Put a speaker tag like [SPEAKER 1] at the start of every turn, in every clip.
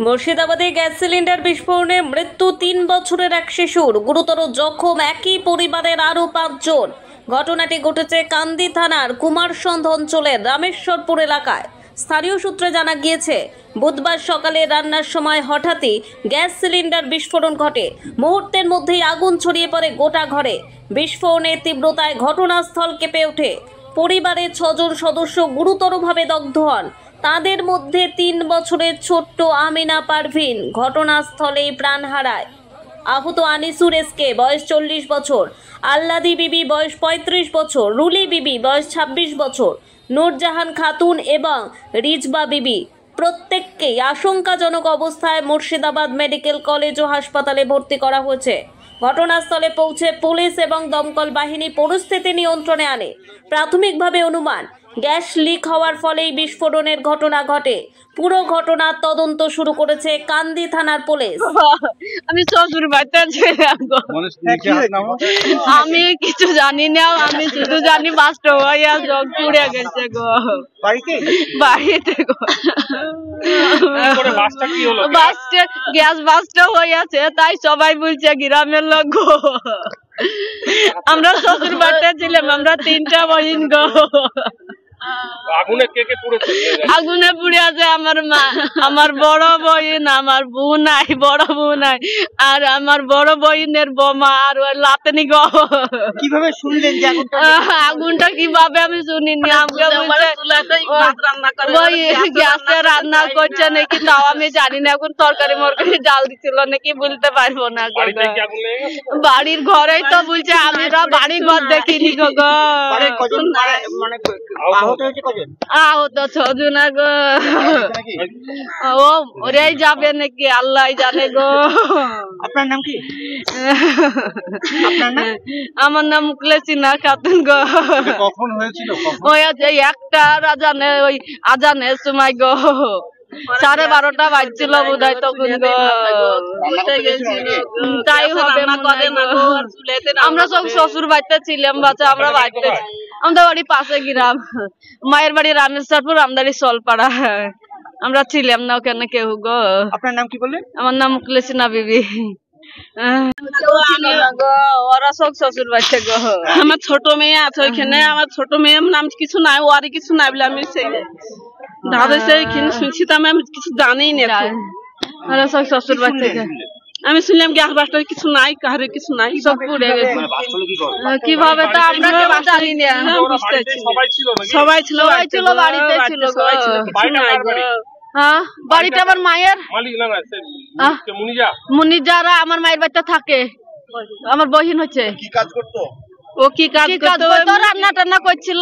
[SPEAKER 1] মুর্শিদাবাদে gas cylinder বিস্ফোরণে মৃত্যু ৩ বছরের এক শিশুর, গুরুতর জখম একই পরিবারের আরও ৫ জন। ঘটনাটি ঘটেছে কান্দি থানার কুমারসন্ধ অঞ্চলের রামেশ্বরপুর এলাকায়। স্থানীয় সূত্রে জানা গিয়েছে, বুধবার সকালে রান্নার সময় হঠাৎই গ্যাস সিলিন্ডার বিস্ফোরণ ঘটে। মুহূর্তের মধ্যেই আগুন ছড়িয়ে পড়ে গোটা ঘরে। বিস্ফোরণের তীব্রতায় ঘটনাস্থল কেঁপে ওঠে। পরিবারের ৬ জন সদস্য গুরুতরভাবে দগ্ধ হন। তাদের মধ্যে ৩ বছরের ছোট্ট আমিনা পারভিন ঘটনাস্থলেই প্রাণ হারায়। আহত আনিসুর এসকে বয়স ৪০ বছর, আল্লাদি বিবি বয়স ৩৫ বছর, রুলি বিবি বয়স ২৬ বছর, নূরজাহান খাতুন এবং রিজবা বিবি প্রত্যেককেই আশঙ্কাজনক অবস্থায় মুর্শিদাবাদ মেডিকেল কলেজ ও হাসপাতালে ভর্তি করা হয়েছে। ঘটনাস্থলে পৌঁছে পুলিশ এবং দমকল বাহিনী পরিস্থিতি নিয়ন্ত্রণে আনে। প্রাথমিকভাবে অনুমান, গ্যাস লিক হওয়ার ফলেই বিস্ফোরণের ঘটনা ঘটে। পুরো ঘটনার তদন্ত শুরু করেছে কান্দি থানার পুলিশ।
[SPEAKER 2] আমি শ্বশুর বাড়িতে ছিলাম, আমি কিছু জানি না, আমি শুধু জানি বাস্ট হইয়া জগ পুড়ে গেছে গো বাড়িতে গো। গ্যাস বাস্ট হইয়াছে, তাই সবাই বলছে গ্রামের লোক গো। আমরা শ্বশুর বাড়িতে ছিলাম, আমরা ৩টা বহিন গো। আগুনে পুড়ে আছে আমার মা, আমার বড় বহিন, আমার বউ নাই, বড় বউ নাই, আর আমার বড় বহিনের বোমা আর ওর লাতনি গো।
[SPEAKER 3] কিভাবে শুনলেন যে
[SPEAKER 2] আগুনটা? কিভাবে আমি শুনিনি, গ্যাসে রান্না করছে নাকি তাও আমি জানি না। এখন তরকারি মরকারি জাল দিছিল নাকি বলতে পারবো না গো। বাড়ির ঘরেই তো বলছে, আমি বাড়ি ঘর দেখিনি গো। আহত ৬ জন গো। ও ওরাই যাবে নাকি আল্লাহ জানে গো।
[SPEAKER 3] আপনার নাম কি?
[SPEAKER 2] আমার নাম মুখলেসিনা খাতুন গো।
[SPEAKER 3] কখন হয়েছিল?
[SPEAKER 2] ওই একটা ওই আজানের সময় গো, 12:30 বাজছিল বোধহয় তখন গো। তাই হবে, আমরা সব শ্বশুর বাড়িতে ছিলাম, বাচ্চা আমরা বাড়িতে, আমাদের বাড়ি পাশে গ্রাম, মায়ের বাড়ি রামেশ্বরপুর, আমাদের সলপাড়া। আমরা ছিলাম না ওখানে কেউ গো।
[SPEAKER 3] আপনার নাম কি বললেন?
[SPEAKER 2] আমার নাম মুখলেসিনা বিবি। ওরা সব শ্বশুর বাড়িতে গো। আমার ছোট মেয়ে আছে ওইখানে, আমার ছোট মেয়ের নাম কিছু নাই, ওয়ারি কিছু নাই বলে আমি সেই শুনছি, তো আমি কিছু জানি না। ওরা সব শ্বশুর বাড়িতে। আমি শুনলাম গ্যাস বাস্টার কিছু নাই, কাহারে কিছু নাই, সব পুড়ে গেছে। কিভাবে তা আমরা জানি না। সবাই ছিল বাড়িতে ছিল গো। বাড়িতে আমার মায়ের মুনিজারা আমার মায়ের বাড়িতে থাকে। আমার বহিন হচ্ছে।
[SPEAKER 3] কি কাজ করতো?
[SPEAKER 2] ও কি কাজ করতো? রান্না টান্না করছিল।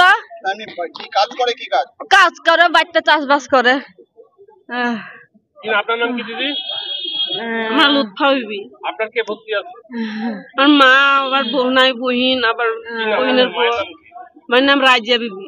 [SPEAKER 2] কাজ করে বাড়িতে, চাষবাস করে।
[SPEAKER 4] আপনার নাম কি দিদি?
[SPEAKER 2] আমার লুৎফা বিবি।
[SPEAKER 4] আপনার কে ভর্তি আছে?
[SPEAKER 2] আমার মা, আবার বউ নাই, বহিন, আবার বহিনের বউ। আমার নাম রাজিয়া বিবি।